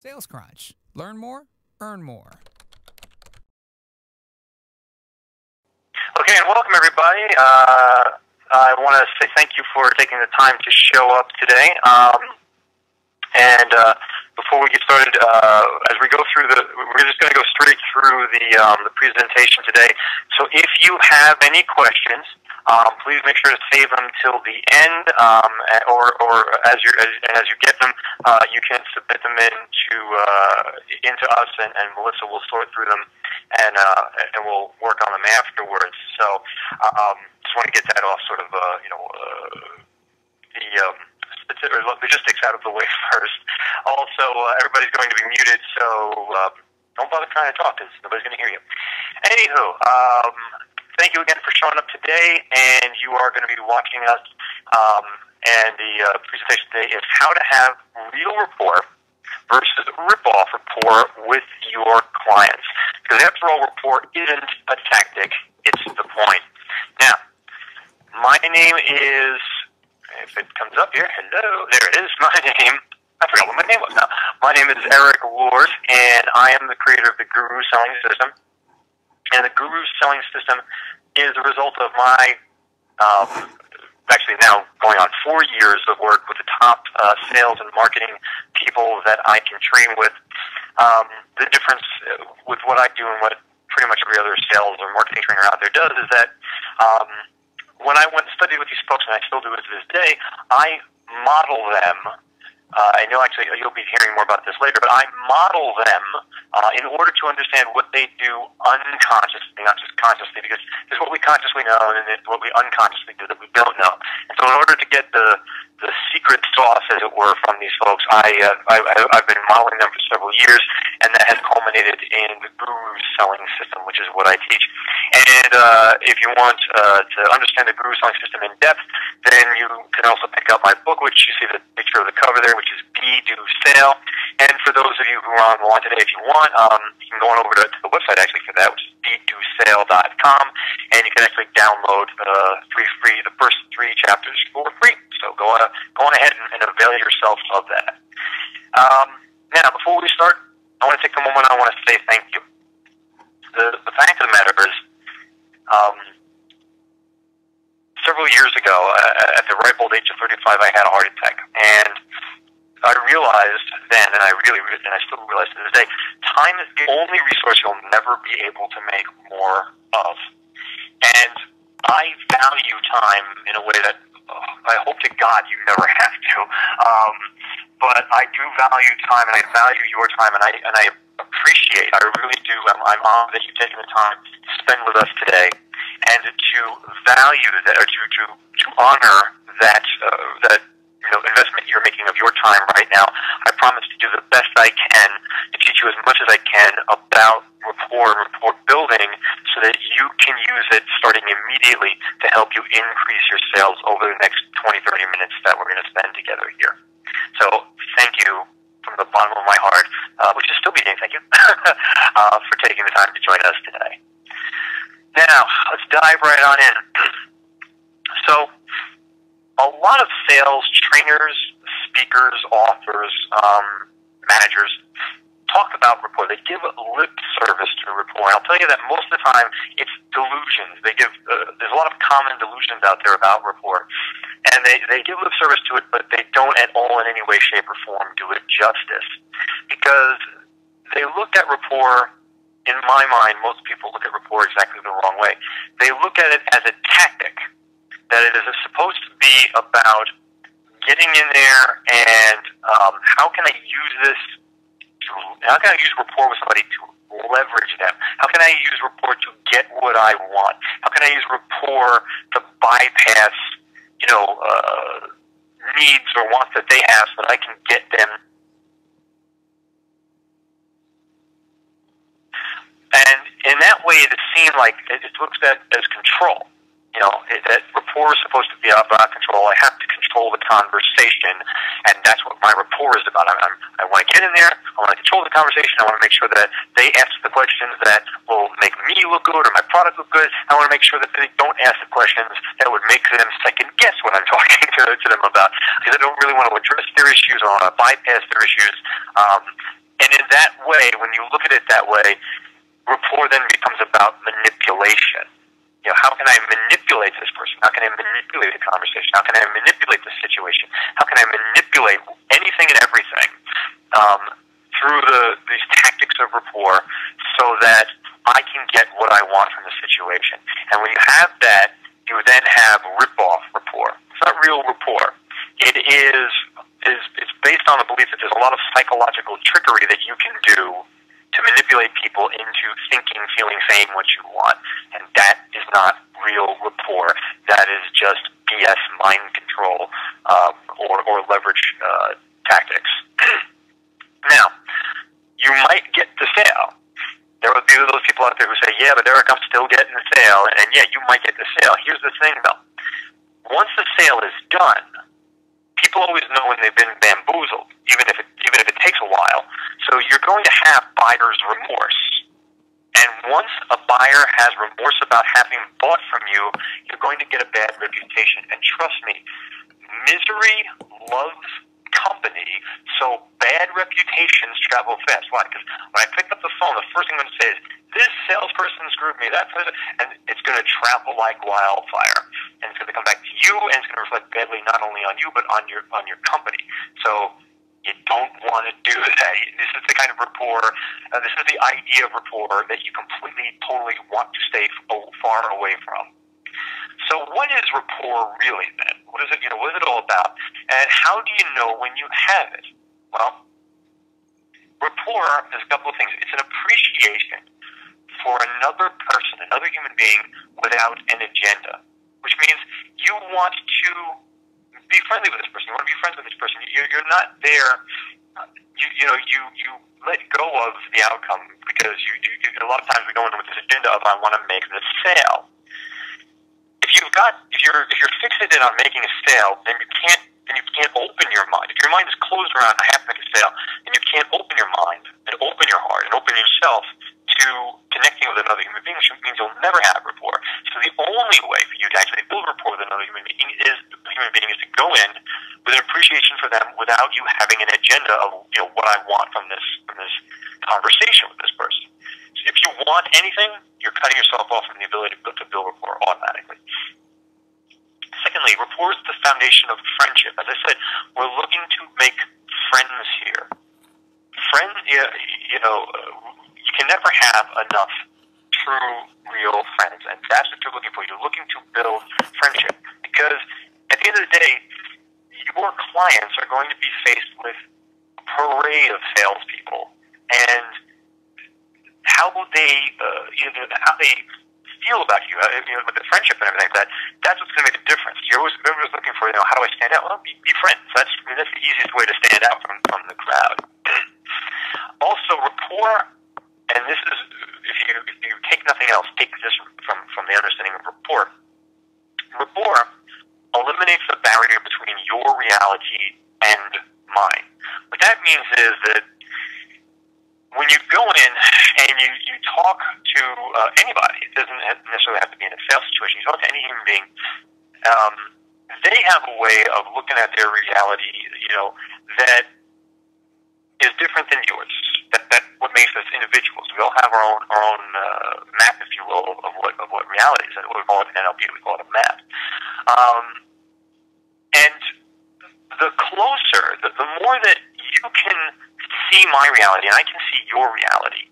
SalesCrunch. Learn more, earn more. Okay, and welcome everybody. I want to say thank you for taking the time to show up today. Before we get started, as we go through we're just going to go straight through the presentation today. So if you have any questions, please make sure to save them till the end, or as you get them, you can submit them into us, and Melissa will sort through them, and we'll work on them afterwards. So just want to get that off sort of the logistics out of the way first. Also, everybody's going to be muted, so don't bother trying to talk because nobody's going to hear you. Anywho, thank you again for showing up today, and you are going to be watching us. And the presentation today is how to have real rapport versus rip-off rapport with your clients. Because after all, rapport isn't a tactic, it's the point. Now, my name is, if it comes up here, hello, there it is, my name, I forgot what my name was now. My name is Erik Luhrs, and I am the creator of the Guru Selling System. And the Guru Selling System is a result of my, actually now going on 4 years of work with the top sales and marketing people that I can train with. The difference with what I do and what pretty much every other sales or marketing trainer out there does is that when I went and studied with these folks, and I still do it to this day, I model them. I know actually you'll be hearing more about this later, but I model them in order to understand what they do unconsciously, not just consciously, because there's what we consciously know and then what we unconsciously do that we don't know. And so in order to get the secret sauce, as it were, from these folks, I've been modeling them for several years, and that has culminated in the Guru Selling System, which is what I teach. And if you want to understand the Guru Selling System in depth, then you can also pick up my book, which you see the picture of the cover there, which is Be Do Sale. And for those of you who are on the line today, if you want, you can go on over to the website actually for that, which is bedosale.com, and you can actually download the first 3 chapters for free. So go on ahead and avail yourself of that. Now, before we start, I want to take a moment. I want to say thank you. The fact of the matter is, several years ago, at the ripe old age of 35, I had a heart attack, and I realized then, and I still realize to this day, time is the only resource you'll never be able to make more of. And I value time in a way that I hope to God you never have to. But I do value time, and I value your time, and I appreciate, I really do, I'm honored that you've taken the time to spend with us today, and to value that, or to honor that investment you're making of your time right now. I promise to do the best I can to teach you as much as I can about rapport and rapport building so that you can use it starting immediately to help you increase your sales over the next 20, 30 minutes that we're going to spend together here. So thank you from the bottom of my heart, which is still beating, thank you, for taking the time to join us today. Now, let's dive right on in. So, a lot of sales trainers, speakers, authors, managers talk about rapport. They give lip service to rapport. And I'll tell you that most of the time it's delusions. There's a lot of common delusions out there about rapport. And they give lip service to it, but they don't at all in any way, shape, or form do it justice. Because they look at rapport, in my mind, most people look at rapport exactly the wrong way. They look at it as a tactic, that it is supposed to be about getting in there and how can I use rapport with somebody to leverage them? How can I use rapport to get what I want? How can I use rapport to bypass, needs or wants that they have so that I can get them? And in that way, it seemed like it looks at as control. That rapport is supposed to be about control. I have to control the conversation, and that's what my rapport is about. I want to get in there. I want to control the conversation. I want to make sure that they ask the questions that will make me look good or my product look good. I want to make sure that they don't ask the questions that would make them second guess what I'm talking to them about, because I don't really want to address their issues. I want to bypass their issues. And in that way, when you look at it that way, rapport then becomes about manipulation. You know, how can I manipulate this person? How can I manipulate the conversation? How can I manipulate the situation? How can I manipulate anything and everything through these tactics of rapport so that I can get what I want from the situation? And when you have that, you then have rip-off rapport. It's not real rapport. It is it's based on the belief that there's a lot of psychological trickery that you can do to manipulate people into thinking, feeling, saying what you want. And that is not real rapport. That is just BS mind control or leverage tactics. Now, you might get the sale. There will be those people out there who say, yeah, but Erik, I'm still getting the sale. And yeah, you might get the sale. Here's the thing, though. Once the sale is done, people always know when they've been bamboozled, even if it takes a while. So you're going to have buyer's remorse. And once a buyer has remorse about having bought from you, you're going to get a bad reputation. And trust me, misery loves company, so bad reputations travel fast. Why? Because when I pick up the phone, the first thing I'm going to say is, this salesperson screwed me, that person, and it's going to travel like wildfire. And it's going to come back to you, and it's going to reflect badly not only on you, but on your company. So you don't want to do that. This is the kind of rapport, this is the idea of rapport that you completely, totally want to stay far away from. So what is rapport really then? What is it, what is it all about? And how do you know when you have it? Well, rapport is a couple of things. It's an appreciation for another person, another human being, without an agenda. Which means you want to be friendly with this person. You want to be friends with this person. You're not there. You let go of the outcome because you a lot of times we go in with this agenda of I want to make the sale. If you're fixated on making a sale, then you can't open your mind. If your mind is closed around I have to make a sale, then you can't open your mind and open your heart and open yourself to connecting with another human being, which means you'll never have rapport. So the only way for you to actually build rapport with another human being is to go in with an appreciation for them without you having an agenda of what I want from this conversation with this person. So if you want anything, you're cutting yourself off from the ability to build rapport automatically. Secondly, rapport is the foundation of friendship. As I said, we're looking to make friends here. Friends, you can never have enough true, real friends, and that's what you're looking for. You're looking to build friendship because at the end of the day, your clients are going to be faced with a parade of salespeople, and how they feel about you, with the friendship and everything like that. That's what's going to make a difference. Everyone's looking for, how do I stand out? Well, be friends. That's the easiest way to stand out from the crowd. Also, rapport, and this is, if you take nothing else, take this from the understanding of rapport. Rapport eliminates the barrier between your reality and mine. What that means is that when you go in and you talk to anybody, it doesn't necessarily have to be in a sales situation, you talk to any human being, they have a way of looking at their reality, that is different than yours. That what makes us individuals. We all have our own map, if you will, of what reality is. And we call it an NLP, we call it a map. And the closer, the more that you can see my reality and I can see your reality,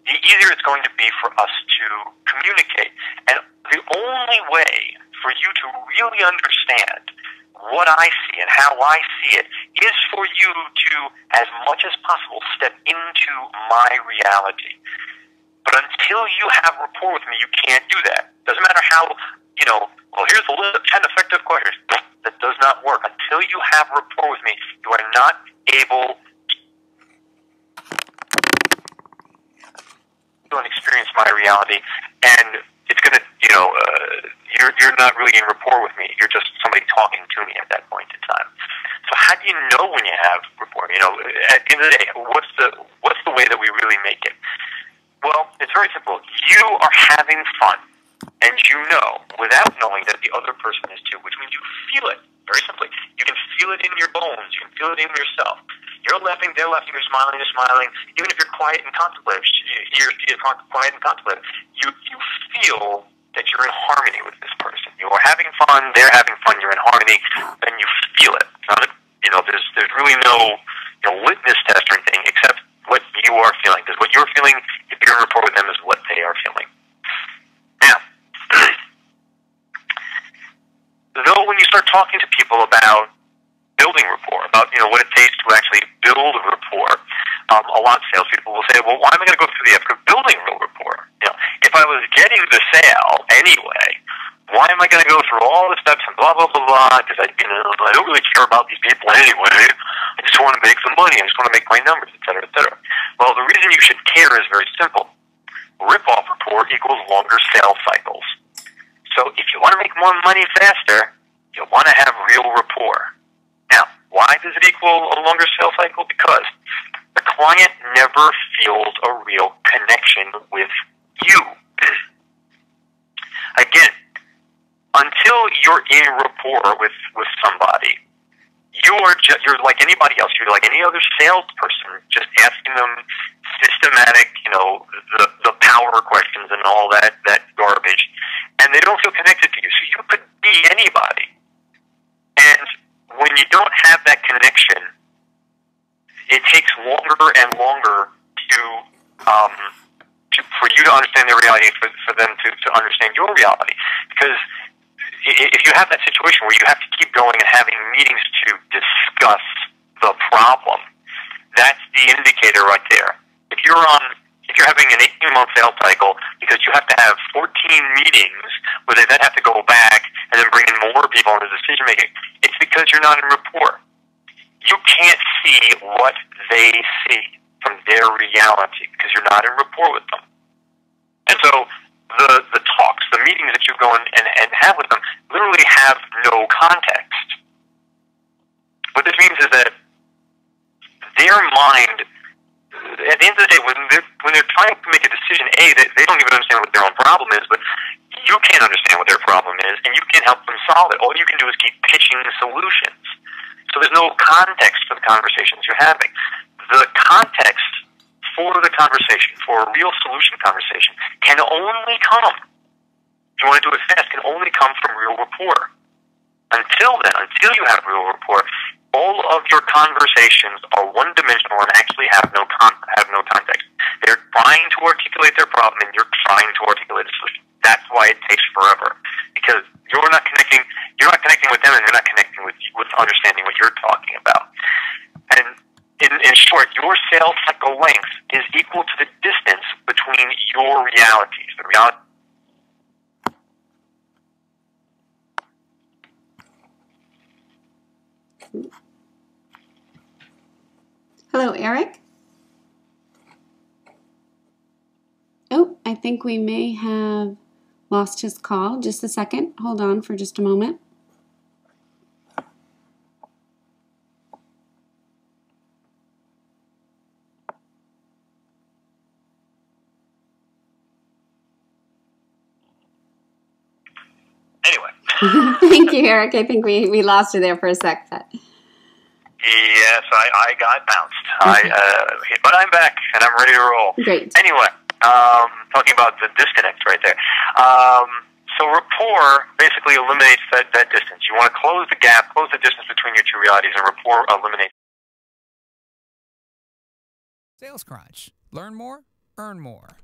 the easier it's going to be for us to communicate. And the only way for you to really understand what I see and how I see it is for you to, as much as possible, step into my reality. But until you have rapport with me, you can't do that. Doesn't matter how, here's the list of 10 effective questions. That does not work. Until you have rapport with me, you are not able to experience my reality, and it's going to, you're not really in rapport with me. You're just somebody talking to me at that point in time. So how do you know when you have rapport? At the end of the day, what's the way that we really make it? Well, it's very simple. You are having fun, and without knowing that the other person is too, which means you feel it. Very simply, you can feel it in your bones. You can feel it in yourself. You're laughing, they're laughing, you're smiling, they're smiling. Even if you're quiet and contemplative, you're quiet and contemplative, you feel that you're in harmony with this person. You are having fun, they're having fun, you're in harmony, and you feel it. There's really no litmus test or anything except what you are feeling. Because what you're feeling, if you're in rapport with them, is what they are feeling. Now, though when you start talking to people about building rapport, about what it takes to actually build rapport, a lot of salespeople will say, well, why am I going to go through the effort of building real rapport? If I was getting the sale anyway, why am I going to go through all the steps and blah, blah, blah, blah, because I don't really care about these people anyway. I just want to make some money. I just want to make my numbers, et cetera, et cetera. Well, the reason you should care is very simple. Rip-off rapport equals longer sales cycles. So if you want to make more money faster, you want to have real rapport. Now, why does it equal a longer sales cycle? Because the client never feels a real connection with you. Again, until you're in rapport with somebody, you're like anybody else. You're like any other salesperson, just asking them systematic, the power questions and all that garbage, and they don't feel connected to you. So you could be anybody. And when you don't have that connection, it takes longer and longer for you to understand their reality, for them to understand your reality. Because if you have that situation where you have to keep going and having meetings to discuss the problem, that's the indicator right there. If you're having an 18-month sales cycle because you have to have 14 meetings where they then have to go back and then bring in more people into decision making, it's because you're not in rapport. You can't see what they see from their reality because you're not in rapport with them. And so the talks, the meetings that you go and have with them literally have no context. What this means is that their mind, at the end of the day, when they're trying to make a decision, they don't even understand what their own problem is, but you can't understand what their problem is, and you can't help them solve it. All you can do is keep pitching solutions. So there's no context for the conversations you're having. The context for the conversation, for a real solution conversation, can only come, if you want to do it fast, can only come from real rapport. Until then, until you have real rapport, all of your conversations are one-dimensional and actually have no context. They're trying to articulate their problem, and you're trying to articulate a solution. That's why it takes forever, because you're not connecting with them, and they're not connecting with understanding what you're talking about. And in short, your sales cycle length is equal to the distance between your realities. The reality. Hello, Erik. Oh, I think we may have lost his call. Just a second. Hold on for just a moment. Anyway. Thank you, Erik. I think we lost you there for a sec. But. Yes, I got bounced. Okay. But I'm back, and I'm ready to roll. Great. Anyway, talking about the disconnect right there. So rapport basically eliminates that distance. You want to close the gap, close the distance between your two realities, and rapport eliminates. SalesCrunch. Learn more, earn more.